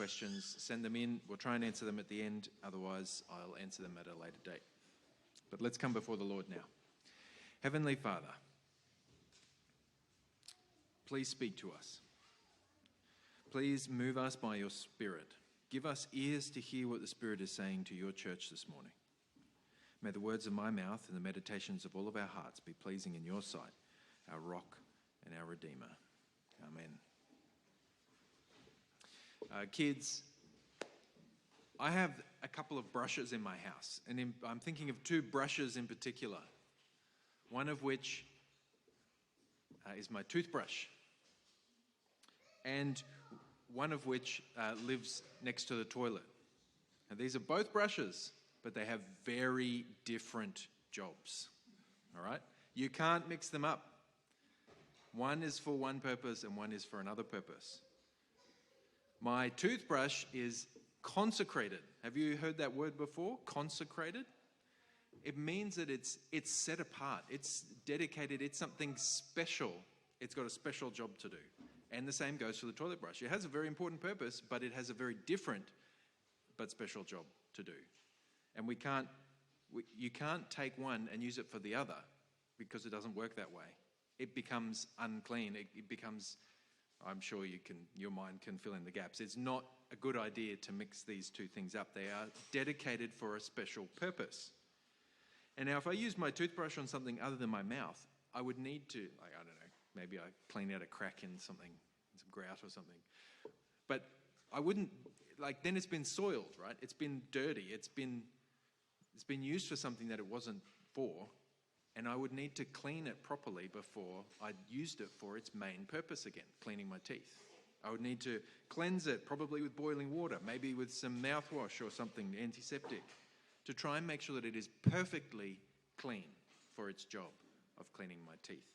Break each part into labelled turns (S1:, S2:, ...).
S1: questions, send them in. We'll try and answer them at the end. Otherwise, I'll answer them at a later date. But let's come before the Lord now. Heavenly Father, please speak to us. Please move us by your Spirit. Give us ears to hear what the Spirit is saying to your church this morning. May the words of my mouth and the meditations of all of our hearts be pleasing in your sight, our rock and our Redeemer. Amen. Kids, I have a couple of brushes in my house, and I'm thinking of two brushes in particular, one of which is my toothbrush, and one of which lives next to the toilet. Now, these are both brushes, but they have very different jobs, all right? You can't mix them up. One is for one purpose and one is for another purpose. My toothbrush is consecrated. Have you heard that word before? Consecrated? It means that it's set apart. It's dedicated. It's something special. It's got a special job to do. And the same goes for the toilet brush. It has a very important purpose, but it has a very different but special job to do. And you can't take one and use it for the other because it doesn't work that way. It becomes unclean. It becomes, I'm sure your mind can fill in the gaps. It's not a good idea to mix these two things up. They are dedicated for a special purpose. And now if I use my toothbrush on something other than my mouth, I would need to, I don't know, maybe I clean out a crack in something, some grout or something. But I wouldn't, then it's been soiled, right? It's been dirty. It's been used for something that it wasn't for. And I would need to clean it properly before I'd used it for its main purpose again, cleaning my teeth. I would need to cleanse it, probably with boiling water, maybe with some mouthwash or something antiseptic, to try and make sure that it is perfectly clean for its job of cleaning my teeth.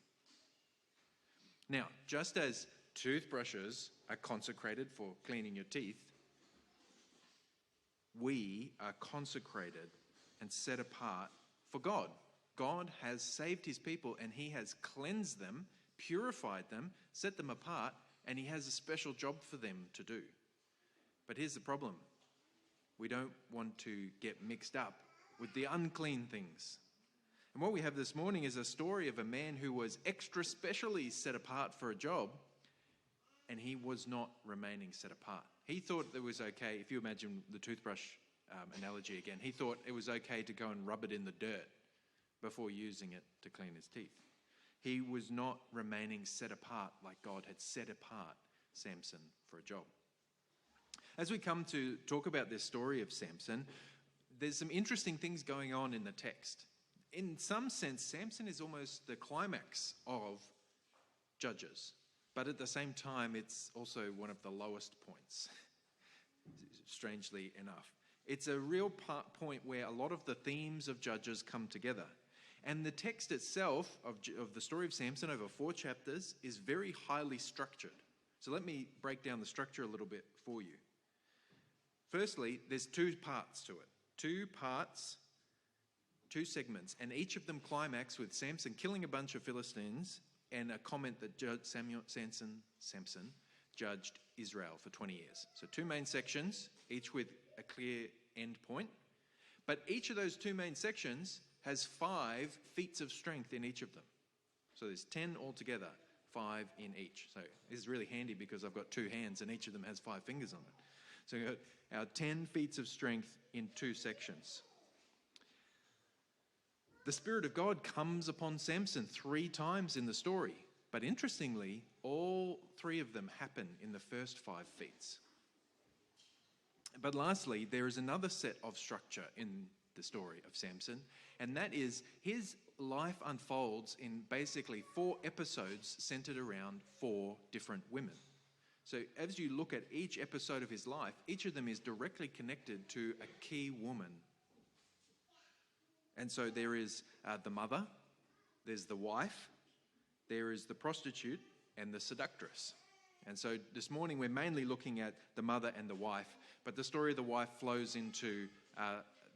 S1: Now, just as toothbrushes are consecrated for cleaning your teeth, we are consecrated and set apart for God. God has saved his people and he has cleansed them, purified them, set them apart, and he has a special job for them to do. But here's the problem. We don't want to get mixed up with the unclean things. And what we have this morning is a story of a man who was extra specially set apart for a job, and he was not remaining set apart. He thought it was okay, if you imagine the toothbrush analogy again, he thought it was okay to go and rub it in the dirt before using it to clean his teeth. He was not remaining set apart like God had set apart Samson for a job. As we come to talk about this story of Samson, there's some interesting things going on in the text. In some sense, Samson is almost the climax of Judges, but at the same time, it's also one of the lowest points, strangely enough. It's a real point where a lot of the themes of Judges come together. And the text itself of the story of Samson over 4 chapters is very highly structured. So let me break down the structure a little bit for you. Firstly, there's 2 parts to it. 2 parts, 2 segments, and each of them climax with Samson killing a bunch of Philistines and a comment that Samson judged Israel for 20 years. So 2 main sections, each with a clear end point. But each of those 2 main sections has 5 feats of strength in each of them. So there's 10 altogether, 5 in each. So this is really handy because I've got 2 hands and each of them has 5 fingers on it. So we've got our 10 feats of strength in 2 sections. The Spirit of God comes upon Samson 3 times in the story. But interestingly, all 3 of them happen in the first 5 feats. But lastly, there is another set of structure in the story of Samson, and that is his life unfolds in basically 4 episodes centered around 4 different women. So as you look at each episode of his life, each of them is directly connected to a key woman. And so there is the mother, there's the wife, there is the prostitute, and the seductress. And so this morning we're mainly looking at the mother and the wife, but the story of the wife flows into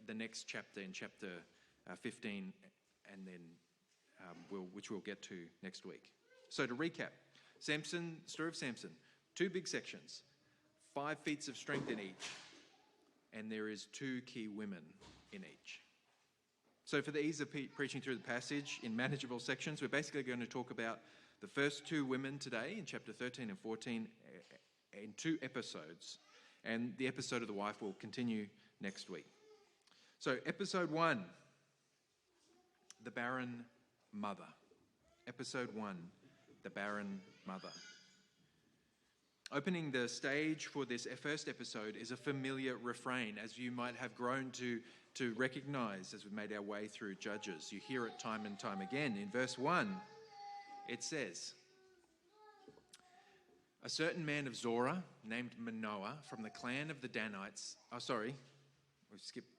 S1: the next chapter, in chapter 15, and then which we'll get to next week. So to recap, story of Samson, 2 big sections, 5 feats of strength in each, and there is 2 key women in each. So for the ease of preaching through the passage in manageable sections, we're basically going to talk about the first 2 women today in chapter 13 and 14 in 2 episodes, and the episode of the wife will continue next week. So episode 1, the barren mother. Episode 1, the barren mother. Opening the stage for this first episode is a familiar refrain, as you might have grown to recognize as we've made our way through Judges. You hear it time and time again. In verse 1, it says, "A certain man of Zorah, named Manoah, from the clan of the Danites..." Oh, sorry. We've skipped.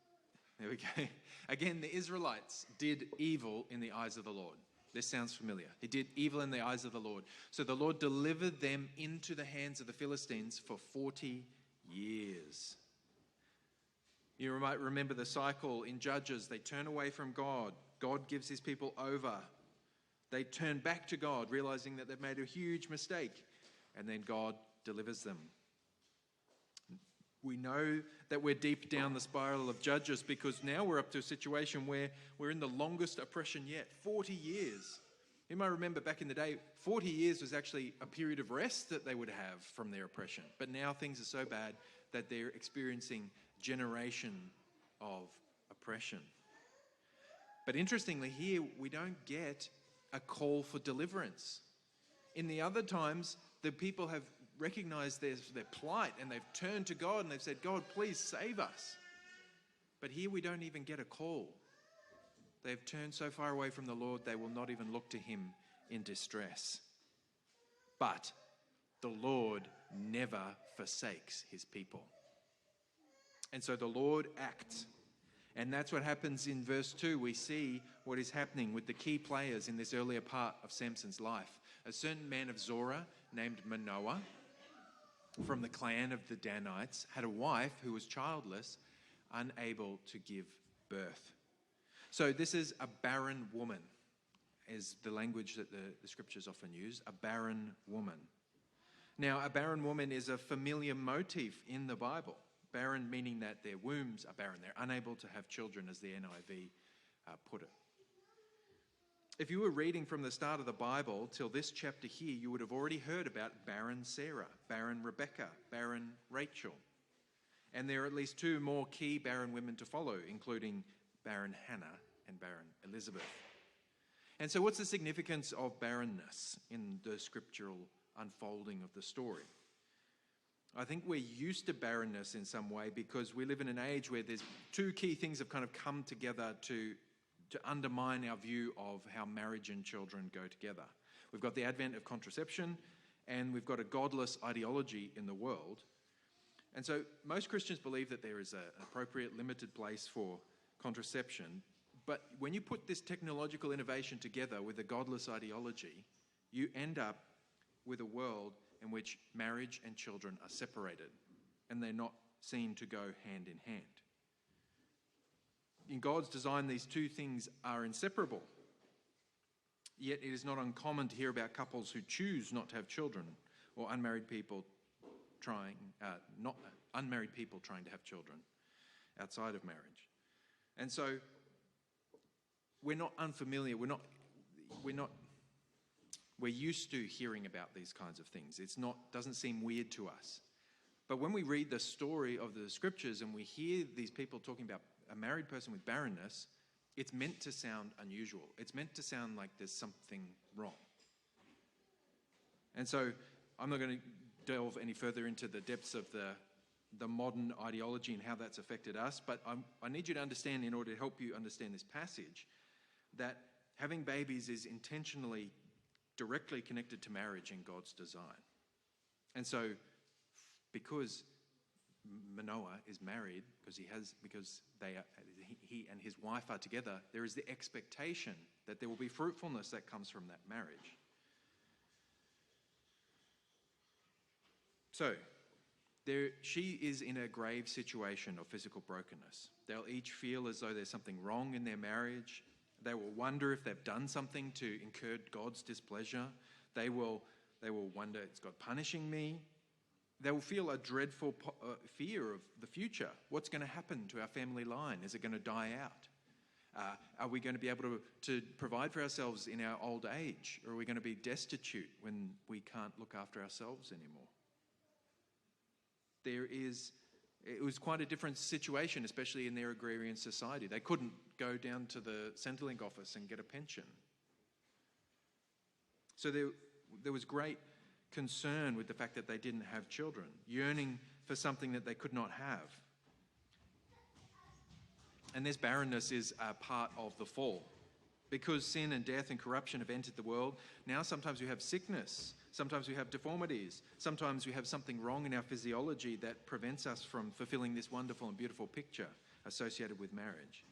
S1: There we go. Again, the Israelites did evil in the eyes of the Lord. This sounds familiar. He did evil in the eyes of the Lord. So the Lord delivered them into the hands of the Philistines for 40 years. You might remember the cycle in Judges. They turn away from God. God gives his people over. They turn back to God, realizing that they've made a huge mistake. And then God delivers them. We know that we're deep down the spiral of Judges because now we're up to a situation where we're in the longest oppression yet, 40 years. You might remember back in the day, 40 years was actually a period of rest that they would have from their oppression. But now things are so bad that they're experiencing generation of oppression. But interestingly, here we don't get a call for deliverance. In the other times, the people have recognized their plight and they've turned to God and they've said, "God, please save us." But here we don't even get a call. They've turned so far away from the Lord, they will not even look to him in distress. But the Lord never forsakes his people. And so the Lord acts. And that's what happens in verse 2. We see what is happening with the key players in this earlier part of Samson's life. A certain man of Zorah named Manoah, from the clan of the Danites, had a wife who was childless, unable to give birth. So this is a barren woman, is the language that the scriptures often use, a barren woman. Now, a barren woman is a familiar motif in the Bible. Barren meaning that their wombs are barren. They're unable to have children, as the NIV put it. If you were reading from the start of the Bible till this chapter here, you would have already heard about barren Sarah, barren Rebecca, barren Rachel. And there are at least 2 more key barren women to follow, including barren Hannah and barren Elizabeth. And so what's the significance of barrenness in the scriptural unfolding of the story? I think we're used to barrenness in some way because we live in an age where there's 2 key things have kind of come together to undermine our view of how marriage and children go together. We've got the advent of contraception, and we've got a godless ideology in the world. And so most Christians believe that there is an appropriate, limited place for contraception. But when you put this technological innovation together with a godless ideology, you end up with a world in which marriage and children are separated, and they're not seen to go hand in hand. In God's design, these 2 things are inseparable. Yet it is not uncommon to hear about couples who choose not to have children, or unmarried people trying to have children outside of marriage. And so we're not unfamiliar. We're used to hearing about these kinds of things. Doesn't seem weird to us. But when we read the story of the scriptures and we hear these people talking about a married person with barrenness, it's meant to sound unusual. It's meant to sound like there's something wrong. And so I'm not going to delve any further into the depths of the modern ideology and how that's affected us, but I need you to understand, in order to help you understand this passage, that having babies is intentionally directly connected to marriage in God's design. And so because Manoah is married, because he and his wife are together, there is the expectation that there will be fruitfulness that comes from that marriage. So she is in a grave situation of physical brokenness. They'll each feel as though there's something wrong in their marriage. They will wonder if they've done something to incur God's displeasure. They will wonder, is God punishing me? They will feel a dreadful fear of the future. What's going to happen to our family line? Is it going to die out? Are we going to be able to provide for ourselves in our old age? Or are we going to be destitute when we can't look after ourselves anymore? It was quite a different situation, especially in their agrarian society. They couldn't go down to the Centrelink office and get a pension. So there was great concern with the fact that they didn't have children, yearning for something that they could not have. And this barrenness is a part of the fall. Because sin and death and corruption have entered the world, now sometimes we have sickness, sometimes we have deformities, sometimes we have something wrong in our physiology that prevents us from fulfilling this wonderful and beautiful picture associated with marriage.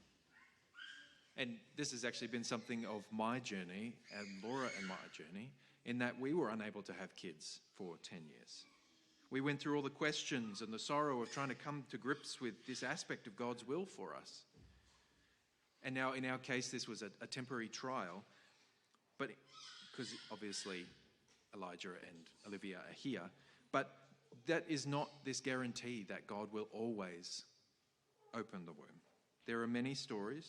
S1: And this has actually been something of my journey, and Laura and my journey, in that we were unable to have kids for 10 years. We went through all the questions and the sorrow of trying to come to grips with this aspect of God's will for us. And now, in our case, this was a temporary trial, but because obviously Elijah and Olivia are here, but that is not this guarantee that God will always open the womb. There are many stories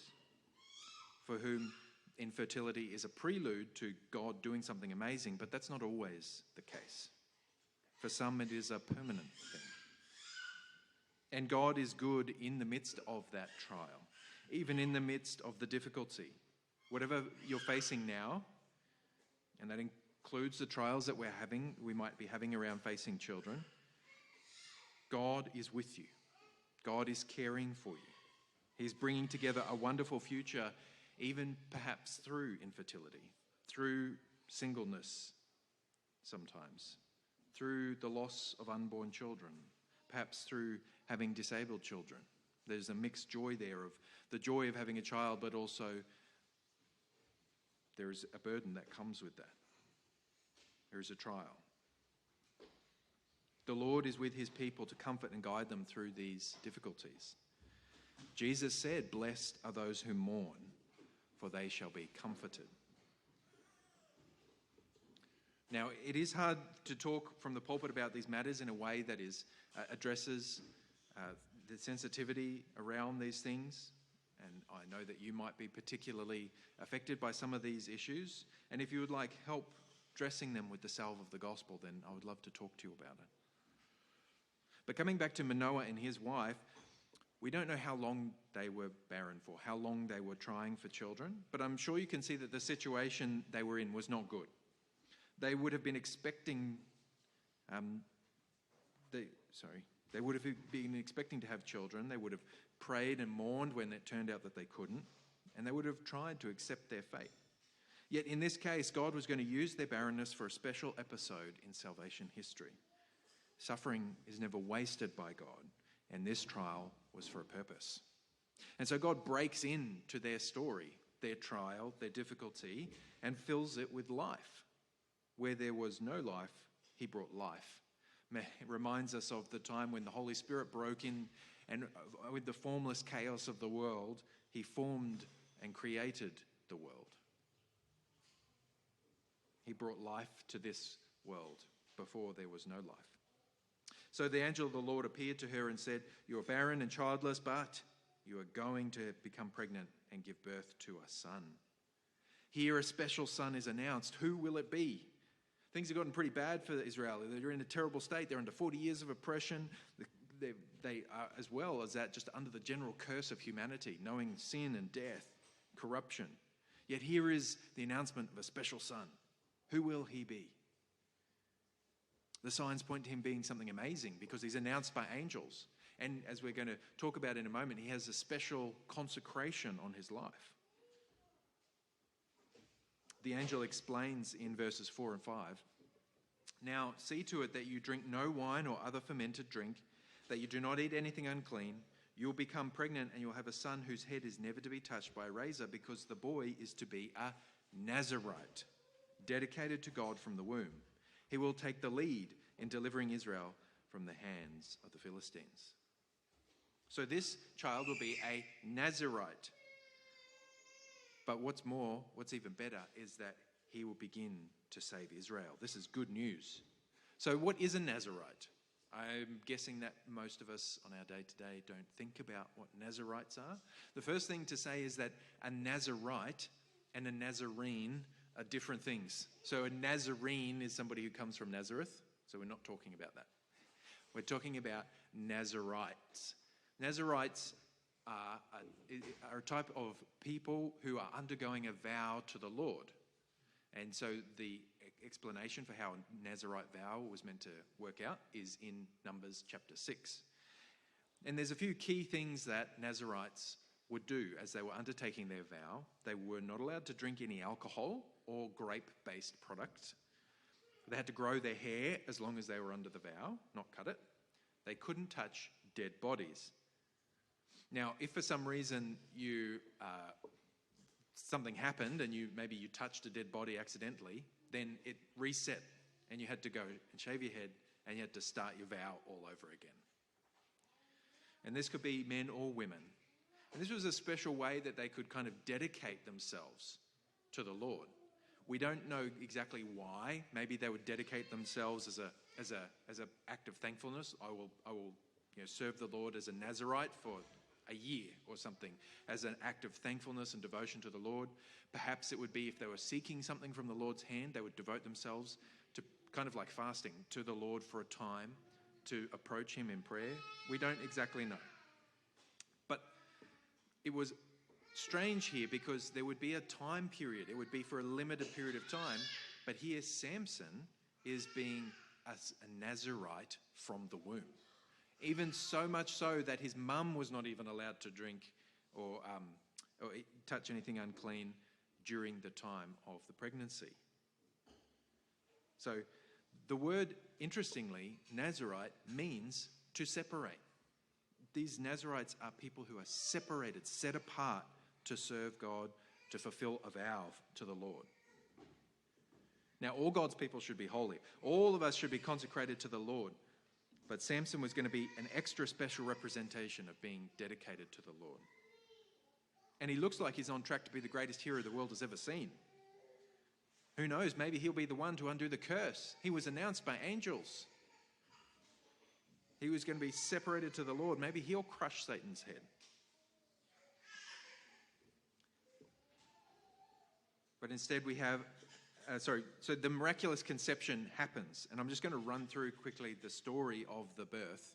S1: for whom infertility is a prelude to God doing something amazing, but that's not always the case. For some, it is a permanent thing. And God is good in the midst of that trial, even in the midst of the difficulty. Whatever you're facing now, and that includes the trials that we might be having around facing children, God is with you. God is caring for you. He's bringing together a wonderful future, even perhaps through infertility, through singleness sometimes, through the loss of unborn children, perhaps through having disabled children. There's a mixed joy there of the joy of having a child, but also there is a burden that comes with that. There is a trial. The Lord is with his people to comfort and guide them through these difficulties. Jesus said, "Blessed are those who mourn, for they shall be comforted." Now, it is hard to talk from the pulpit about these matters in a way that addresses the sensitivity around these things. And I know that you might be particularly affected by some of these issues. And if you would like help dressing them with the salve of the gospel, then I would love to talk to you about it. But coming back to Manoah and his wife, we don't know how long they were barren for, how long they were trying for children. But I'm sure you can see that the situation they were in was not good. They would have been expecting, they would have been expecting to have children. They would have prayed and mourned when it turned out that they couldn't, and they would have tried to accept their fate. Yet in this case, God was going to use their barrenness for a special episode in salvation history. Suffering is never wasted by God, and this trial was for a purpose. And so God breaks into their story, their trial, their difficulty, and fills it with life. Where there was no life, he brought life. It reminds us of the time when the Holy Spirit broke in, and with the formless chaos of the world, he formed and created the world. He brought life to this world before there was no life. So the angel of the Lord appeared to her and said, "You are barren and childless, but you are going to become pregnant and give birth to a son. Here a special son is announced. Who will it be?" Things have gotten pretty bad for Israel. They're in a terrible state. They're under 40 years of oppression. They are, as well as that, just under the general curse of humanity, knowing sin and death, corruption. Yet here is the announcement of a special son. Who will he be? The signs point to him being something amazing because he's announced by angels. And as we're going to talk about in a moment, he has a special consecration on his life. The angel explains in verses 4 and 5, "Now see to it that you drink no wine or other fermented drink, that you do not eat anything unclean. You will become pregnant and you will have a son whose head is never to be touched by a razor, because the boy is to be a Nazirite, dedicated to God from the womb. He will take the lead in delivering Israel from the hands of the Philistines." So this child will be a Nazirite. But what's even better is that he will begin to save Israel. This is good news. So what is a Nazirite? I'm guessing that most of us on our day-to-day don't think about what Nazarites are. The first thing to say is that a Nazarite and a Nazarene are different things. So a Nazarene is somebody who comes from Nazareth, so we're not talking about that. We're talking about Nazarites. Nazarites are a type of people who are undergoing a vow to the Lord. And so the explanation for how a Nazarite vow was meant to work out is in Numbers chapter 6. And there's a few key things that Nazarites would do as they were undertaking their vow. They were not allowed to drink any alcohol or grape-based products. They had to grow their hair as long as they were under the vow, not cut it. They couldn't touch dead bodies. Now, if for some reason something happened and maybe you touched a dead body accidentally, then it reset and you had to go and shave your head and you had to start your vow all over again. And this could be men or women. And this was a special way that they could kind of dedicate themselves to the Lord. We don't know exactly why. Maybe they would dedicate themselves as a act of thankfulness. I will serve the Lord as a Nazarite for a year or something, as an act of thankfulness and devotion to the Lord. Perhaps it would be if they were seeking something from the Lord's hand, they would devote themselves to, kind of like fasting, to the Lord for a time to approach him in prayer. We don't exactly know. But it was strange here because there would be a time period. It would be for a limited period of time. But here Samson is being a Nazarite from the womb. Even so much so that his mum was not even allowed to drink or touch anything unclean during the time of the pregnancy. So the word, interestingly, Nazarite, means to separate. These Nazarites are people who are separated, set apart to serve God, to fulfill a vow to the Lord. Now, all God's people should be holy. All of us should be consecrated to the Lord. But Samson was going to be an extra special representation of being dedicated to the Lord. And he looks like he's on track to be the greatest hero the world has ever seen. Who knows, maybe he'll be the one to undo the curse. He was announced by angels. He was going to be separated to the Lord. Maybe he'll crush Satan's head. But instead we have so the miraculous conception happens, and I'm just going to run through quickly the story of the birth.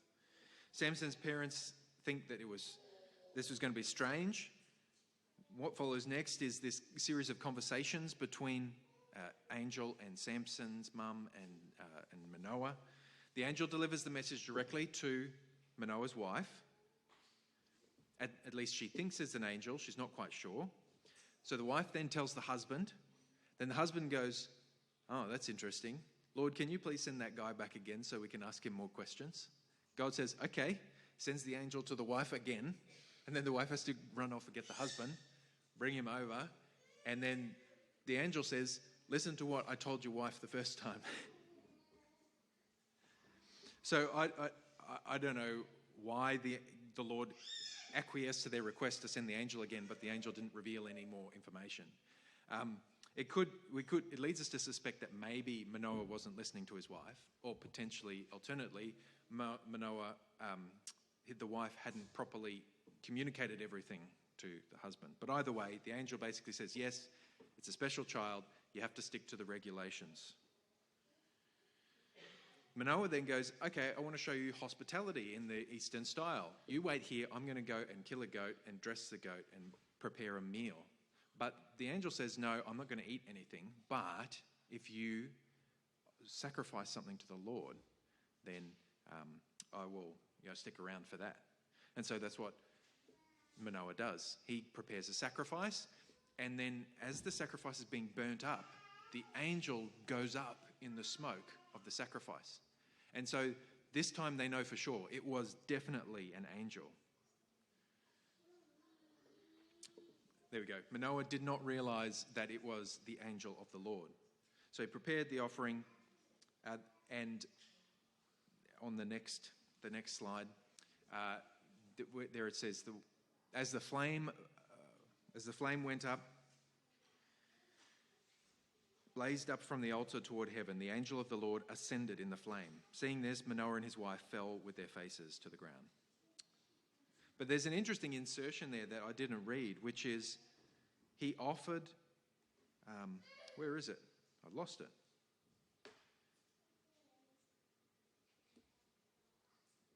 S1: Samson's parents think that this was going to be strange. What follows next is this series of conversations between Angel and Samson's mum and Manoah. The angel delivers the message directly to Manoah's wife. At least she thinks it's an angel. She's not quite sure. So the wife then tells the husband. Then the husband goes, "Oh, that's interesting. Lord, can you please send that guy back again so we can ask him more questions?" God says, "Okay," sends the angel to the wife again. And then the wife has to run off and get the husband, bring him over. And then the angel says, "Listen to what I told your wife the first time." So I don't know why the Lord acquiesced to their request to send the angel again, but the angel didn't reveal any more information. It leads us to suspect that maybe Manoah wasn't listening to his wife, or potentially, alternately, Manoah, the wife hadn't properly communicated everything to the husband. But either way, the angel basically says, yes, it's a special child, you have to stick to the regulations. Manoah then goes, "Okay, I want to show you hospitality in the Eastern style. You wait here, I'm going to go and kill a goat and dress the goat and prepare a meal." But the angel says, "No, I'm not going to eat anything, but if you sacrifice something to the Lord, then I will stick around for that." And so that's what Manoah does. He prepares a sacrifice, and then as the sacrifice is being burnt up, the angel goes up in the smoke of the sacrifice. And so this time they know for sure it was definitely an angel. There we go. Manoah did not realize that it was the angel of the Lord. So he prepared the offering, and on the next slide, there it says, as the flame went up, blazed up from the altar toward heaven. The angel of the Lord ascended in the flame. Seeing this, Manoah and his wife fell with their faces to the ground. But there's an interesting insertion there that I didn't read, which is he offered, where is it? I've lost it.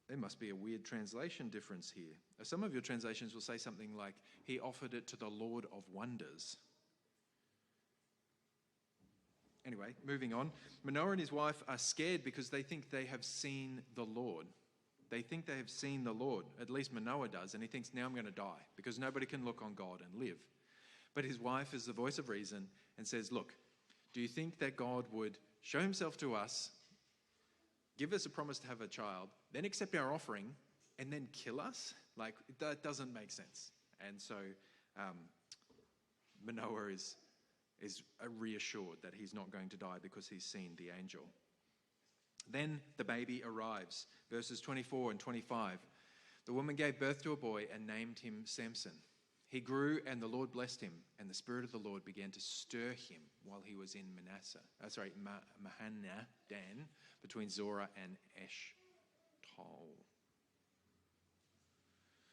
S1: There must be a weird translation difference here. Some of your translations will say something like, he offered it to the Lord of wonders. Anyway, moving on. Manoah and his wife are scared because they think they have seen the Lord. They think they have seen the Lord. At least Manoah does, and he thinks, now I'm going to die because nobody can look on God and live. But his wife is the voice of reason and says, look, do you think that God would show himself to us, give us a promise to have a child, then accept our offering, and then kill us? Like, that doesn't make sense. And so Manoah is reassured that he's not going to die because he's seen the angel. Then the baby arrives. Verses 24 and 25. The woman gave birth to a boy and named him Samson. He grew and the Lord blessed him, and the Spirit of the Lord began to stir him while he was in Mahanadan, between Zorah and Eshtaol.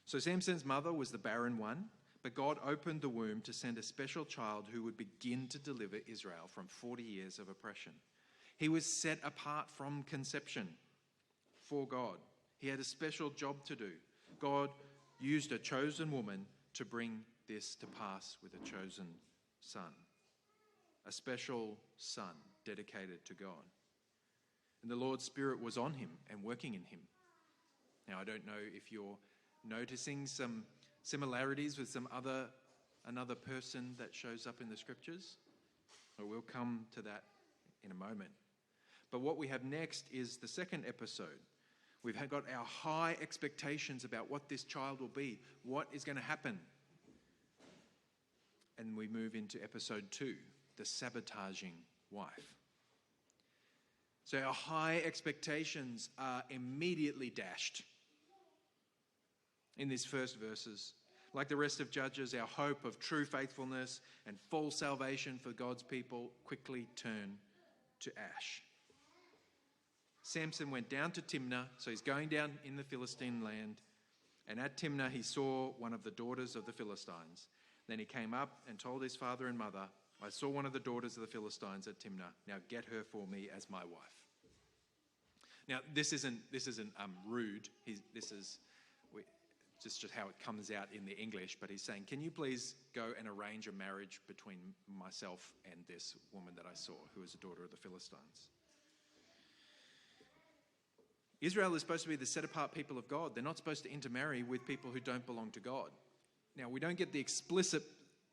S1: So Samson's mother was the barren one, but God opened the womb to send a special child who would begin to deliver Israel from 40 years of oppression. He was set apart from conception for God. He had a special job to do. God used a chosen woman to bring this to pass with a chosen son, a special son dedicated to God. And the Lord's Spirit was on him and working in him. Now, I don't know if you're noticing some similarities with another person that shows up in the scriptures. But we'll come to that in a moment. But what we have next is the second episode. We've got our high expectations about what this child will be, what is going to happen. And we move into episode 2, the sabotaging wife. So our high expectations are immediately dashed in these first verses. Like the rest of Judges, our hope of true faithfulness and full salvation for God's people quickly turn to ash. Samson went down to Timnah, so he's going down in the Philistine land, and at Timnah he saw one of the daughters of the Philistines. Then he came up and told his father and mother, I saw one of the daughters of the Philistines at Timnah. Now get her for me as my wife. Now this isn't rude. This is just how it comes out in the English, but he's saying, can you please go and arrange a marriage between myself and this woman that I saw, who is a daughter of the Philistines? Israel is supposed to be the set-apart people of God. They're not supposed to intermarry with people who don't belong to God. Now, we don't get the explicit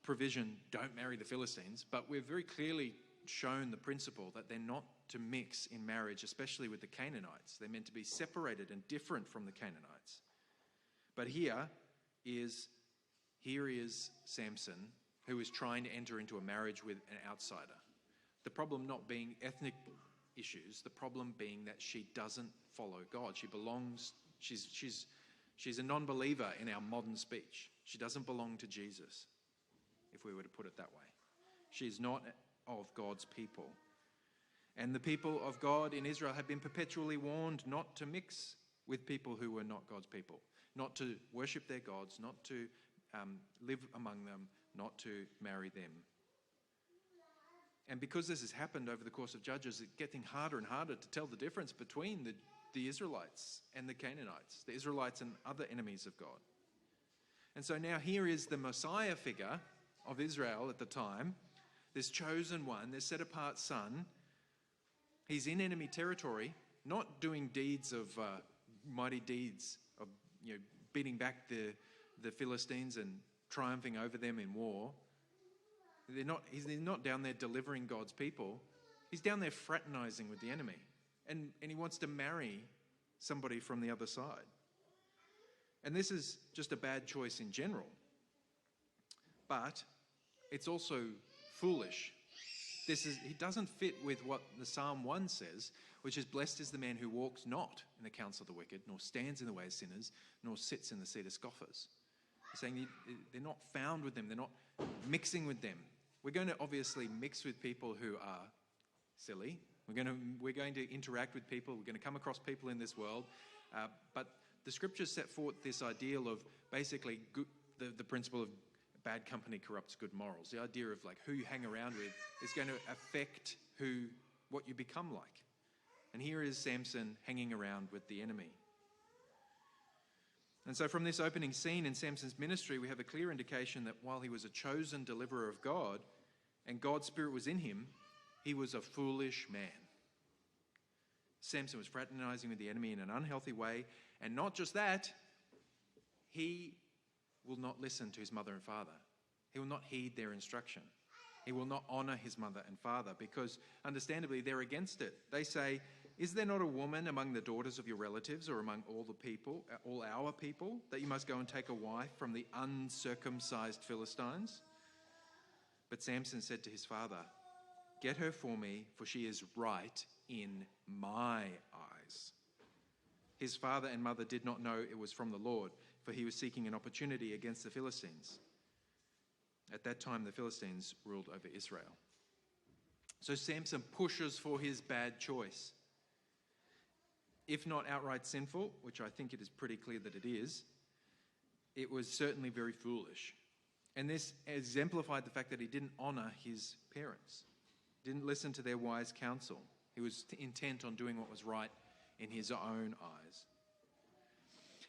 S1: provision, don't marry the Philistines, but we're very clearly shown the principle that they're not to mix in marriage, especially with the Canaanites. They're meant to be separated and different from the Canaanites. But here is Samson, who is trying to enter into a marriage with an outsider. The problem not being ethnic issues, the problem being that she doesn't follow God. She's a non-believer in our modern speech. She doesn't belong to Jesus, if we were to put it that way. She's not of God's people. And the people of God in Israel have been perpetually warned not to mix with people who were not God's people, not to worship their gods, not to live among them, not to marry them. And because this has happened over the course of Judges, it's getting harder and harder to tell the difference between the Israelites and the Canaanites, the Israelites and other enemies of God. And so now here is the Messiah figure of Israel at the time, this chosen one, this set-apart son. He's in enemy territory, not doing mighty deeds of beating back the Philistines and triumphing over them in war. He's not down there delivering God's people. He's down there fraternizing with the enemy. And he wants to marry somebody from the other side. And this is just a bad choice in general. But it's also foolish. He doesn't fit with what the Psalm 1 says, which is, blessed is the man who walks not in the counsel of the wicked, nor stands in the way of sinners, nor sits in the seat of scoffers. He's saying they're not found with them. They're not mixing with them. We're going to obviously mix with people who are silly. We're going to interact with people. We're going to come across people in this world. But the scriptures set forth this ideal of basically the principle of bad company corrupts good morals. The idea of like who you hang around with is going to affect what you become like. And here is Samson hanging around with the enemy. And so from this opening scene in Samson's ministry, we have a clear indication that while he was a chosen deliverer of God and God's Spirit was in him, he was a foolish man. Samson was fraternizing with the enemy in an unhealthy way. And not just that, he will not listen to his mother and father. He will not heed their instruction. He will not honor his mother and father because, understandably, they're against it. They say, "Is there not a woman among the daughters of your relatives or among all our people, that you must go and take a wife from the uncircumcised Philistines?" But Samson said to his father, "Get her for me, for she is right in my eyes." His father and mother did not know it was from the Lord, for he was seeking an opportunity against the Philistines. At that time, the Philistines ruled over Israel. So Samson pushes for his bad choice. If not outright sinful, which I think it is pretty clear that it is, it was certainly very foolish. And this exemplified the fact that he didn't honor his parents, didn't listen to their wise counsel. He was intent on doing what was right in his own eyes.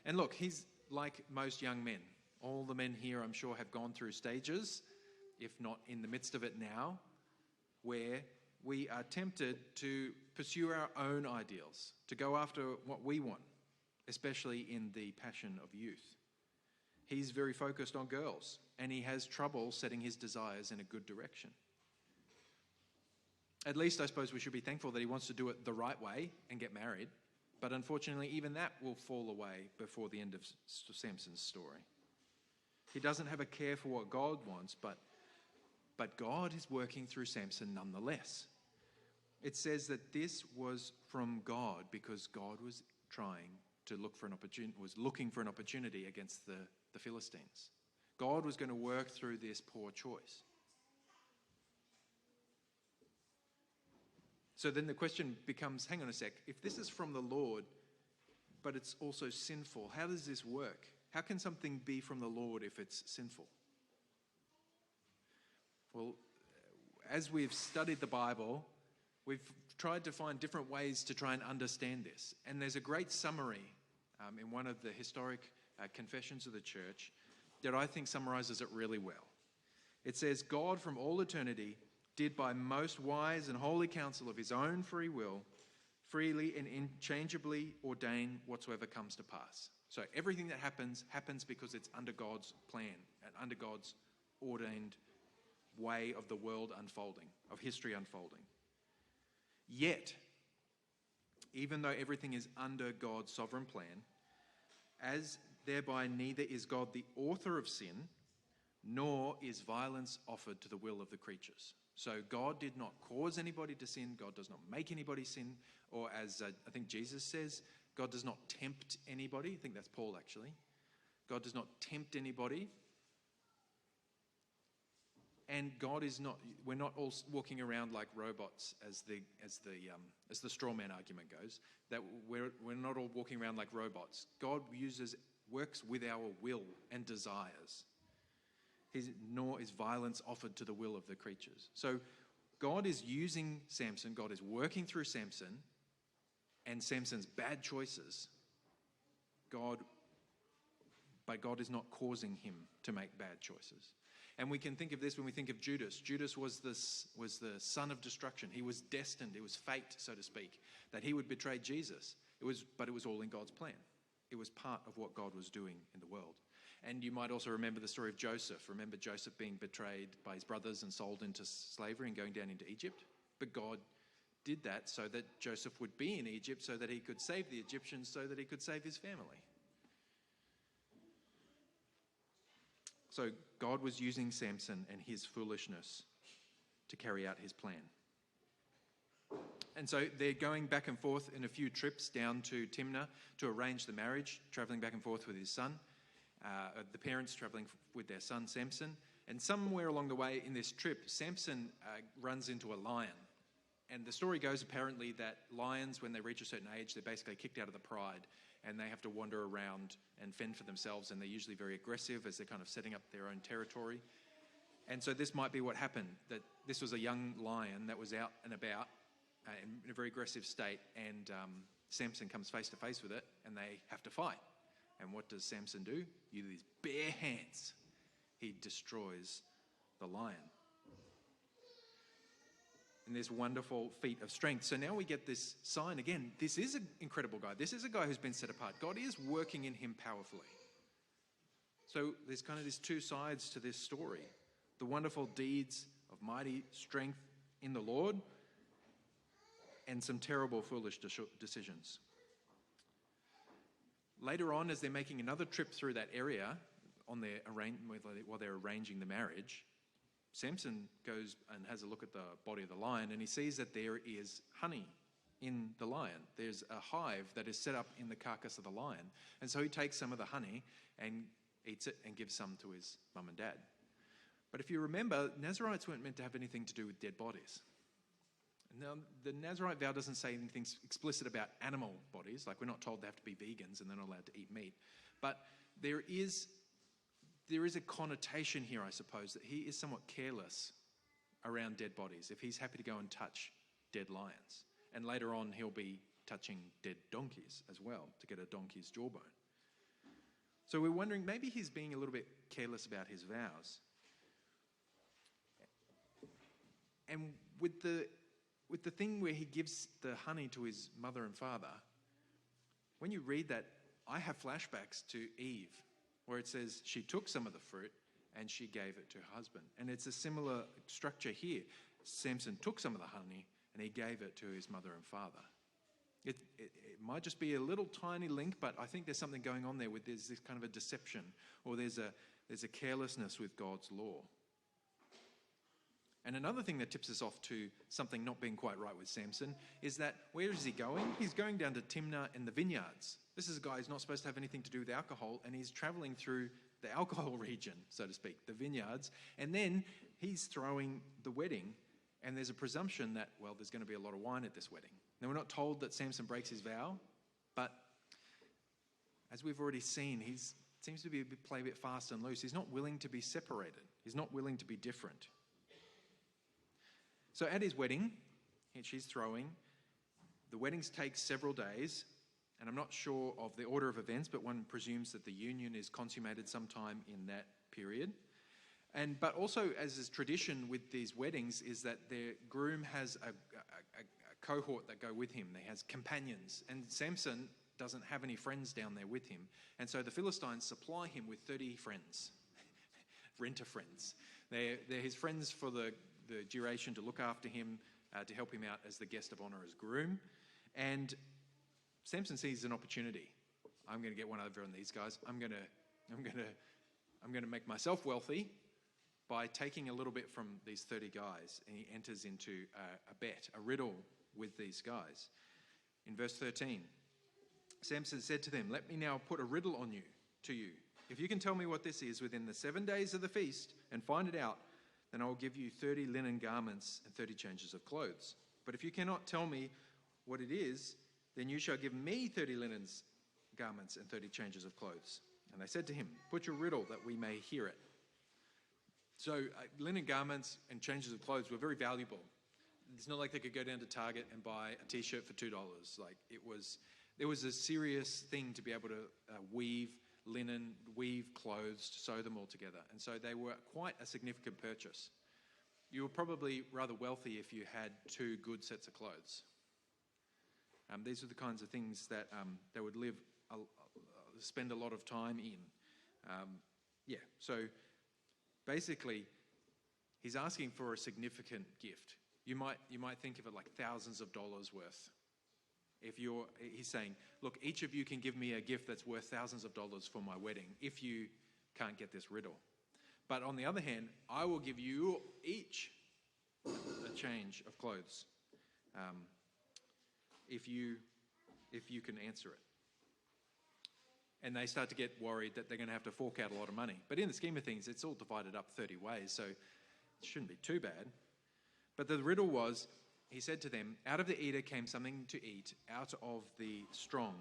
S1: And look, he's like most young men. All the men here, I'm sure, have gone through stages, if not in the midst of it now, where we are tempted to pursue our own ideals, to go after what we want, especially in the passion of youth. He's very focused on girls, and he has trouble setting his desires in a good direction. At least I suppose we should be thankful that he wants to do it the right way and get married. But unfortunately, even that will fall away before the end of Samson's story. He doesn't have a care for what God wants, but God is working through Samson nonetheless. It says that this was from God because God was looking for an opportunity against the Philistines. God was going to work through this poor choice. So then the question becomes, hang on a sec, if this is from the Lord, but it's also sinful, how does this work? How can something be from the Lord if it's sinful? Well, as we've studied the Bible, we've tried to find different ways to try and understand this. And there's a great summary in one of the historic confessions of the church that I think summarizes it really well. It says, "God from all eternity did by most wise and holy counsel of his own free will, freely and inchangeably ordain whatsoever comes to pass." So everything that happens because it's under God's plan and under God's ordained way of the world unfolding, of history unfolding. Yet, even though everything is under God's sovereign plan, as thereby neither is God the author of sin, nor is violence offered to the will of the creatures. So God did not cause anybody to sin. God does not make anybody sin. Or as I think Jesus says, God does not tempt anybody. I think that's Paul actually. God does not tempt anybody. And God is not, we're not all walking around like robots as the straw man argument goes, that we're not all walking around like robots. God works with our will and desires. Nor is violence offered to the will of the creatures. So God is using Samson, God is working through Samson and Samson's bad choices. But God is not causing him to make bad choices. And we can think of this when we think of Judas. Judas was the son of destruction. He was destined, it was fate, so to speak, that he would betray Jesus. But it was all in God's plan. It was part of what God was doing in the world. And you might also remember the story of Joseph. Remember Joseph being betrayed by his brothers and sold into slavery and going down into Egypt? But God did that so that Joseph would be in Egypt so that he could save the Egyptians, so that he could save his family. So God was using Samson and his foolishness to carry out his plan. And so they're going back and forth in a few trips down to Timnah to arrange the marriage, traveling back and forth with his son. The parents traveling with their son Samson. And somewhere along the way in this trip, Samson runs into a lion. And the story goes apparently that lions, when they reach a certain age, they're basically kicked out of the pride and they have to wander around and fend for themselves. And they're usually very aggressive as they're kind of setting up their own territory. And so this might be what happened, that this was a young lion that was out and about in a very aggressive state. And Samson comes face to face with it and they have to fight. And what does Samson do? With his bare hands, he destroys the lion. And this wonderful feat of strength. So now we get this sign again. This is an incredible guy. This is a guy who's been set apart. God is working in him powerfully. So there's kind of these two sides to this story. The wonderful deeds of mighty strength in the Lord and some terrible, foolish decisions. Later on, as they're making another trip through that area while they're arranging the marriage, Samson goes and has a look at the body of the lion and he sees that there is honey in the lion. There's a hive that is set up in the carcass of the lion. And so he takes some of the honey and eats it and gives some to his mum and dad. But if you remember, Nazarites weren't meant to have anything to do with dead bodies. Now, the Nazarite vow doesn't say anything explicit about animal bodies, like we're not told they have to be vegans and they're not allowed to eat meat. But there is a connotation here, I suppose, that he is somewhat careless around dead bodies if he's happy to go and touch dead lions. And later on, he'll be touching dead donkeys as well to get a donkey's jawbone. So we're wondering, maybe he's being a little bit careless about his vows. And with the thing where he gives the honey to his mother and father, when you read that, I have flashbacks to Eve, where it says she took some of the fruit and she gave it to her husband. And it's a similar structure here. Samson took some of the honey and he gave it to his mother and father. It might just be a little tiny link, but I think there's something going on there with there's this kind of a deception, or there's a carelessness with God's law. And another thing that tips us off to something not being quite right with Samson is that, where is he going? He's going down to Timnah and the vineyards. This is a guy who's not supposed to have anything to do with alcohol, and he's traveling through the alcohol region, so to speak, the vineyards. And then he's throwing the wedding, and there's a presumption that, well, there's going to be a lot of wine at this wedding. Now, we're not told that Samson breaks his vow, but as we've already seen, he seems to play a bit fast and loose. He's not willing to be separated. He's not willing to be different. So at his wedding, she's throwing. The weddings take several days, and I'm not sure of the order of events, but one presumes that the union is consummated sometime in that period. But also, as is tradition with these weddings, is that the groom has a cohort that go with him. He has companions, and Samson doesn't have any friends down there with him. And so the Philistines supply him with 30 friends, renter friends. They're his friends for the duration to look after him, to help him out as the guest of honor as groom. And Samson sees an opportunity. I'm going to get one over on these guys. I'm going to make myself wealthy by taking a little bit from these 30 guys. And he enters into a bet, a riddle with these guys. In verse 13, Samson said to them, "Let me now put a riddle to you. If you can tell me what this is within the 7 days of the feast and find it out, then I will give you 30 linen garments and 30 changes of clothes. But if you cannot tell me what it is, then you shall give me 30 linen garments and 30 changes of clothes." And they said to him, "Put your riddle that we may hear it." So linen garments and changes of clothes were very valuable. It's not like they could go down to Target and buy a T-shirt for $2. There was a serious thing to be able to weave linen, weave clothes, to sew them all together. And so they were quite a significant purchase. You were probably rather wealthy if you had 2 good sets of clothes. These are the kinds of things that they would spend a lot of time in. So basically, he's asking for a significant gift. You might think of it like thousands of dollars worth. He's saying, look, each of you can give me a gift that's worth thousands of dollars for my wedding if you can't get this riddle. But on the other hand, I will give you each a change of clothes if you can answer it. And they start to get worried that they're going to have to fork out a lot of money. But in the scheme of things, it's all divided up 30 ways, so it shouldn't be too bad. But the riddle was, he said to them, out of the eater came something to eat, out of the strong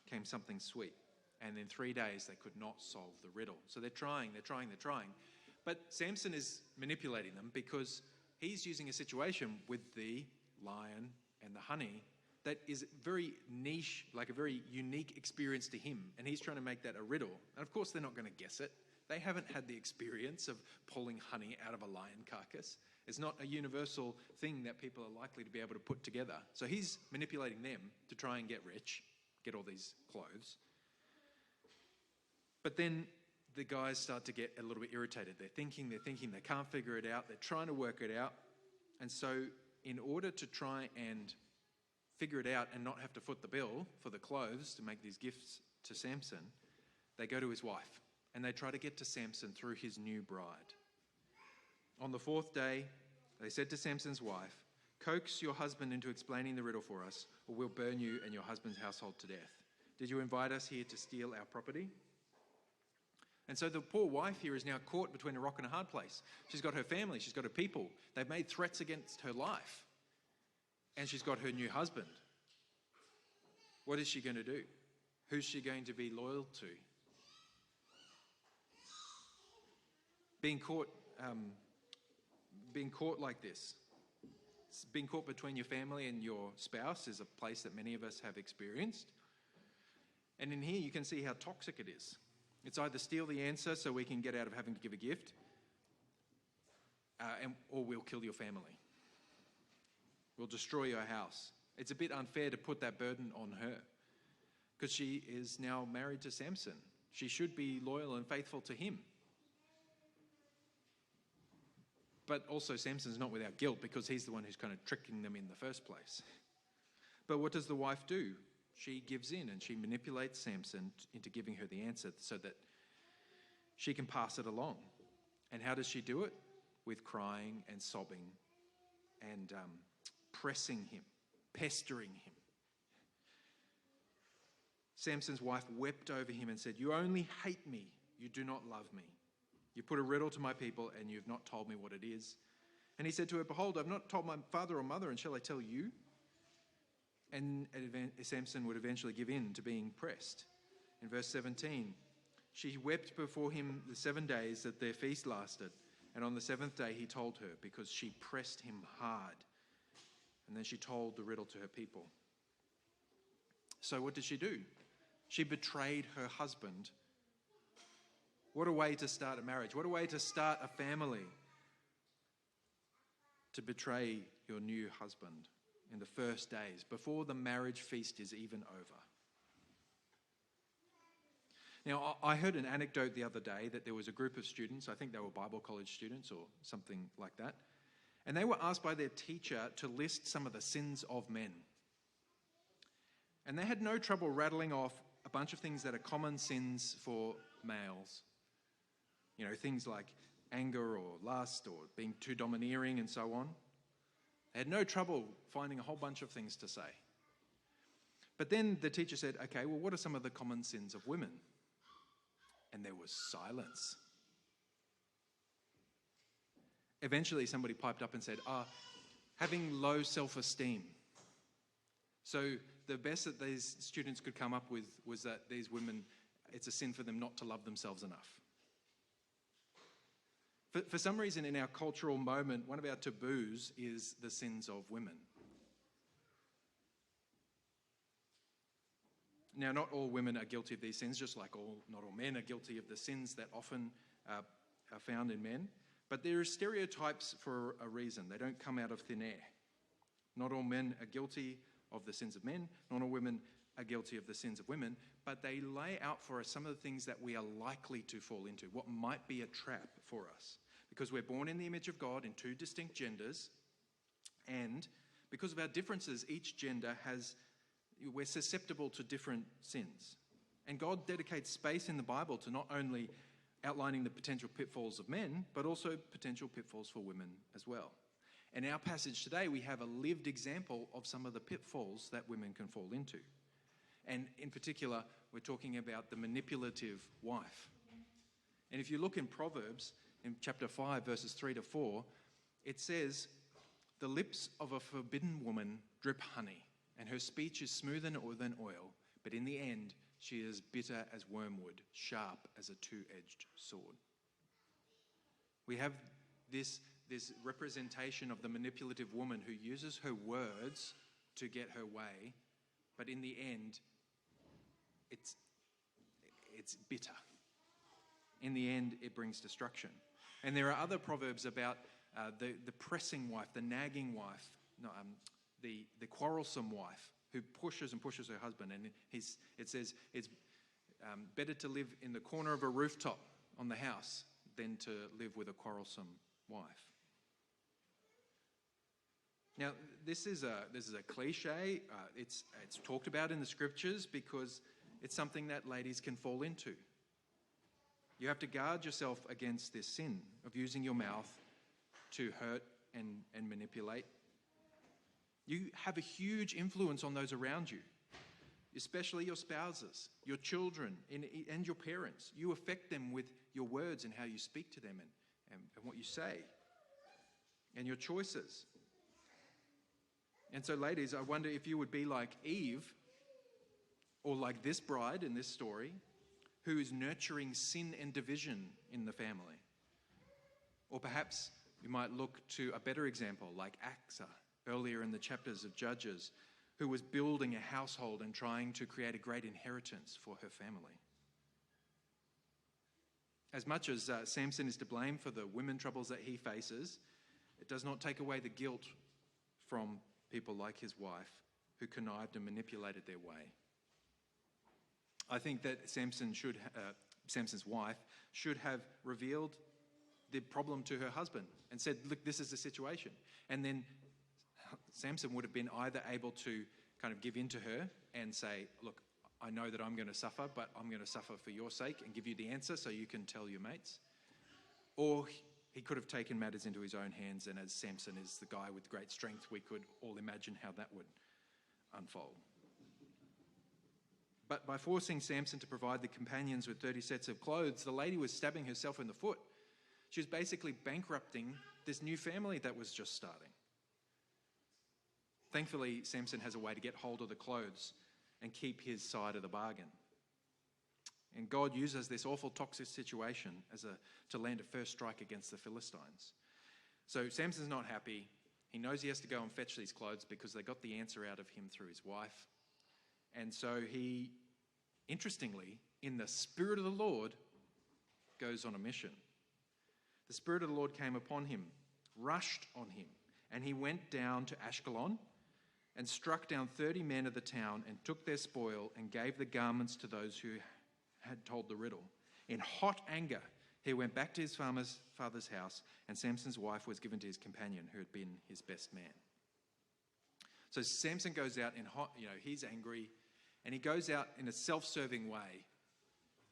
S1: came something sweet. And in 3 days, they could not solve the riddle. So they're trying. But Samson is manipulating them because he's using a situation with the lion and the honey that is very niche, like a very unique experience to him. And he's trying to make that a riddle. And of course, they're not going to guess it. They haven't had the experience of pulling honey out of a lion carcass. It's not a universal thing that people are likely to be able to put together. So he's manipulating them to try and get rich, get all these clothes. But then the guys start to get a little bit irritated. They're thinking, they can't figure it out. They're trying to work it out. And so in order to try and figure it out and not have to foot the bill for the clothes to make these gifts to Samson, they go to his wife and they try to get to Samson through his new bride. On the 4th day, they said to Samson's wife, "Coax your husband into explaining the riddle for us, or we'll burn you and your husband's household to death. Did you invite us here to steal our property?" And so the poor wife here is now caught between a rock and a hard place. She's got her family, she's got her people. They've made threats against her life. And she's got her new husband. What is she going to do? Who's she going to be loyal to? Being caught like this, being caught between your family and your spouse, is a place that many of us have experienced. And in here you can see how toxic it is. It's either steal the answer so we can get out of having to give a gift, or we'll kill your family. We'll destroy your house. It's a bit unfair to put that burden on her because she is now married to Samson. She should be loyal and faithful to him. But also Samson's not without guilt because he's the one who's kind of tricking them in the first place. But what does the wife do? She gives in and she manipulates Samson into giving her the answer so that she can pass it along. And how does she do it? With crying and sobbing and pressing him, pestering him. Samson's wife wept over him and said, "You only hate me. You do not love me. You put a riddle to my people and you've not told me what it is." And he said to her, "Behold, I've not told my father or mother, and shall I tell you?" And Samson would eventually give in to being pressed. In verse 17, she wept before him the 7 days that their feast lasted. And on the 7th day he told her, because she pressed him hard. And then she told the riddle to her people. So what did she do? She betrayed her husband. What a way to start a marriage. What a way to start a family. To betray your new husband in the first days, before the marriage feast is even over. Now, I heard an anecdote the other day that there was a group of students, I think they were Bible college students or something like that, and they were asked by their teacher to list some of the sins of men. And they had no trouble rattling off a bunch of things that are common sins for males. You know, things like anger or lust or being too domineering and so on. They had no trouble finding a whole bunch of things to say. But then the teacher said, "Okay, well, what are some of the common sins of women?" And there was silence. Eventually somebody piped up and said, having low self-esteem. So the best that these students could come up with was that these women, it's a sin for them not to love themselves enough. For some reason in our cultural moment, one of our taboos is the sins of women. Now, not all women are guilty of these sins, just like not all men are guilty of the sins that often are found in men. But there are stereotypes for a reason. They don't come out of thin air. Not all men are guilty of the sins of men. Not all women are guilty of the sins of women. But they lay out for us some of the things that we are likely to fall into, what might be a trap for us. Because we're born in the image of God in two distinct genders. And because of our differences, each gender we're susceptible to different sins. And God dedicates space in the Bible to not only outlining the potential pitfalls of men, but also potential pitfalls for women as well. In our passage today, we have a lived example of some of the pitfalls that women can fall into. And in particular, we're talking about the manipulative wife. And if you look in Proverbs, in chapter 5, verses 3 to 4, it says, "The lips of a forbidden woman drip honey, and her speech is smoother than oil, but in the end she is bitter as wormwood, sharp as a two-edged sword." We have this representation of the manipulative woman who uses her words to get her way, but in the end, it's bitter. In the end, it brings destruction. And there are other proverbs about the pressing wife, the nagging wife, the quarrelsome wife who pushes and pushes her husband. And it says it's better to live in the corner of a rooftop on the house than to live with a quarrelsome wife. Now, this is a cliche. It's talked about in the scriptures because it's something that ladies can fall into. You have to guard yourself against this sin of using your mouth to hurt and manipulate. You have a huge influence on those around you, especially your spouses, your children, and your parents. You affect them with your words and how you speak to them and what you say and your choices. And so, ladies, I wonder if you would be like Eve or like this bride in this story who is nurturing sin and division in the family. Or perhaps you might look to a better example like Asa earlier in the chapters of Judges, who was building a household and trying to create a great inheritance for her family. As much as Samson is to blame for the women troubles that he faces, it does not take away the guilt from people like his wife who connived and manipulated their way. I think that Samson's wife should have revealed the problem to her husband and said, "Look, this is the situation." And then Samson would have been either able to kind of give in to her and say, "Look, I know that I'm going to suffer, but I'm going to suffer for your sake," and give you the answer so you can tell your mates. Or he could have taken matters into his own hands, and as Samson is the guy with great strength, we could all imagine how that would unfold. But by forcing Samson to provide the companions with 30 sets of clothes, the lady was stabbing herself in the foot. She was basically bankrupting this new family that was just starting. Thankfully, Samson has a way to get hold of the clothes and keep his side of the bargain. And God uses this awful toxic situation to land a first strike against the Philistines. So Samson's not happy. He knows he has to go and fetch these clothes because they got the answer out of him through his wife. And so he, interestingly, in the Spirit of the Lord, goes on a mission. The Spirit of the Lord came upon him, rushed on him, and he went down to Ashkelon and struck down 30 men of the town and took their spoil and gave the garments to those who had told the riddle. In hot anger, he went back to his father's house, and Samson's wife was given to his companion, who had been his best man. So Samson goes out in hot, he's angry, and he goes out in a self-serving way,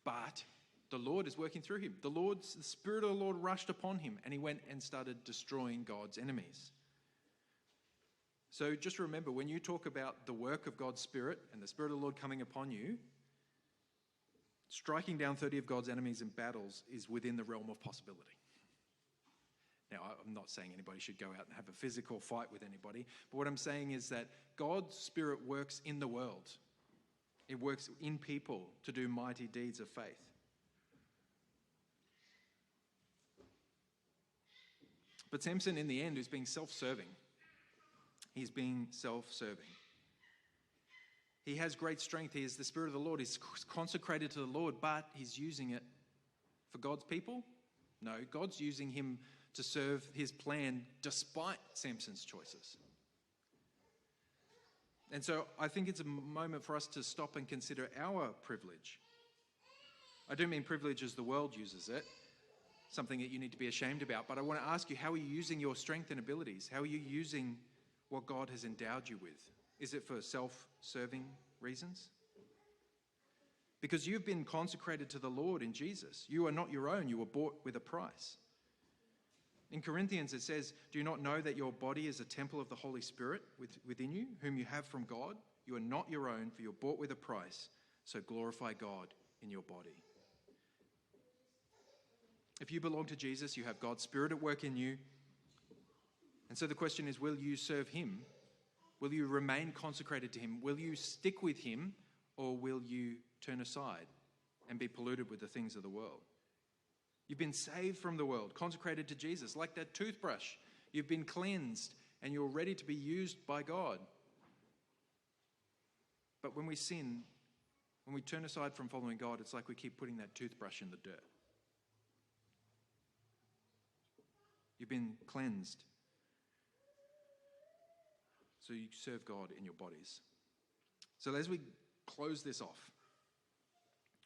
S1: but the Lord is working through him. The Spirit of the Lord rushed upon him, and he went and started destroying God's enemies. So just remember, when you talk about the work of God's Spirit and the Spirit of the Lord coming upon you, striking down 30 of God's enemies in battles is within the realm of possibility. Now, I'm not saying anybody should go out and have a physical fight with anybody, but what I'm saying is that God's Spirit works in the world. It works in people to do mighty deeds of faith. But Samson, in the end, is being self-serving. He's being self-serving. He has great strength. He is the Spirit of the Lord. He's consecrated to the Lord, but he's using it for God's people? No, God's using him to serve his plan despite Samson's choices. And so I think it's a moment for us to stop and consider our privilege. I don't mean privilege as the world uses it, something that you need to be ashamed about, but I want to ask you, how are you using your strength and abilities? How are you using what God has endowed you with? Is it for self-serving reasons? Because you've been consecrated to the Lord in Jesus. You are not your own. You were bought with a price. In Corinthians, it says, "Do you not know that your body is a temple of the Holy Spirit within you, whom you have from God? You are not your own, for you're bought with a price. So glorify God in your body. If you belong to Jesus, you have God's Spirit at work in you. And so the question is, will you serve him? Will you remain consecrated to him? Will you stick with him, or will you turn aside and be polluted with the things of the world? You've been saved from the world, consecrated to Jesus, like that toothbrush. You've been cleansed and you're ready to be used by God. But when we sin, when we turn aside from following God, it's like we keep putting that toothbrush in the dirt. You've been cleansed, so you serve God in your bodies. So as we close this off,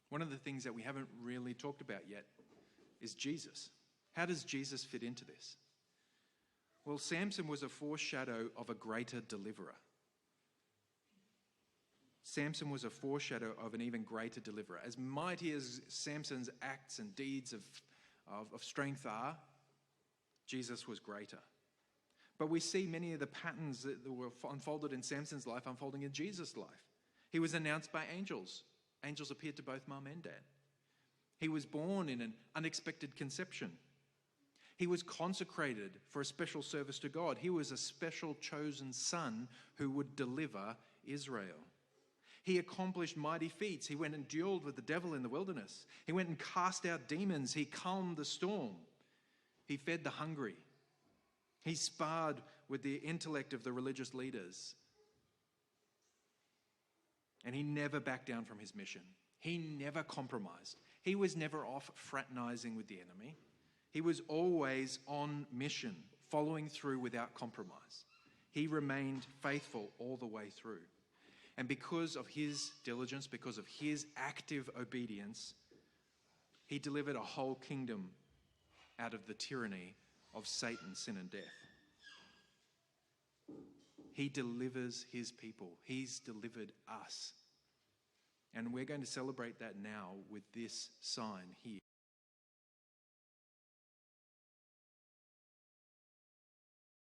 S1: one of the things that we haven't really talked about yet is Jesus. How does Jesus fit into this? Well, Samson was a foreshadow of a greater deliverer. Samson was a foreshadow of an even greater deliverer. As mighty as Samson's acts and deeds of strength are, Jesus was greater. But we see many of the patterns that were unfolded in Samson's life unfolding in Jesus' life. He was announced by angels. Angels appeared to both mum and dad. He was born in an unexpected conception. He was consecrated for a special service to God. He was a special chosen son who would deliver Israel. He accomplished mighty feats. He went and dueled with the devil in the wilderness. He went and cast out demons. He calmed the storm. He fed the hungry. He sparred with the intellect of the religious leaders. And he never backed down from his mission. He never compromised. He was never off fraternizing with the enemy. He was always on mission, following through without compromise. He remained faithful all the way through. And because of his diligence, because of his active obedience, he delivered a whole kingdom out of the tyranny of Satan, sin, and death. He delivers his people. He's delivered us. And we're going to celebrate that now with this sign here.